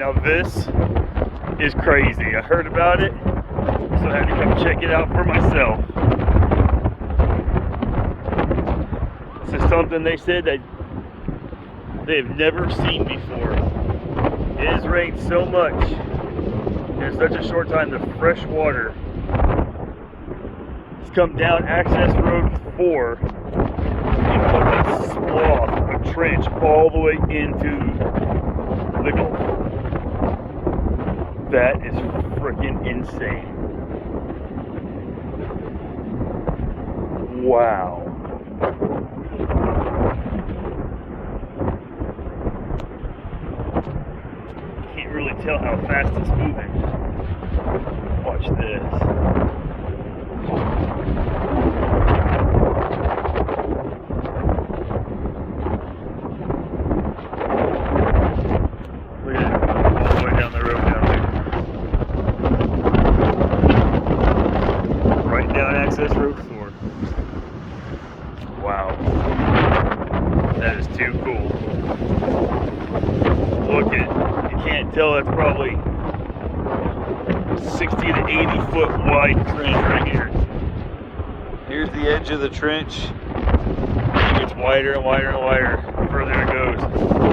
now this is crazy. I heard about it, so I had to come check it out for myself. This is something they said that they've never seen before. It has rained so much in such a short time. The fresh water has come down Access Road 4 and put a swath, a trench, all the way into the Gulf. That is freaking insane. Wow. Can't really tell how fast it's moving. Watch this. Look at it, all the way down the road down there. Right down Access Road 4. Wow. That is too cool. Look at it. You can't tell it's probably 60 to 80 foot wide trench right here. Here's the edge of the trench. It gets wider and wider and wider the further it goes.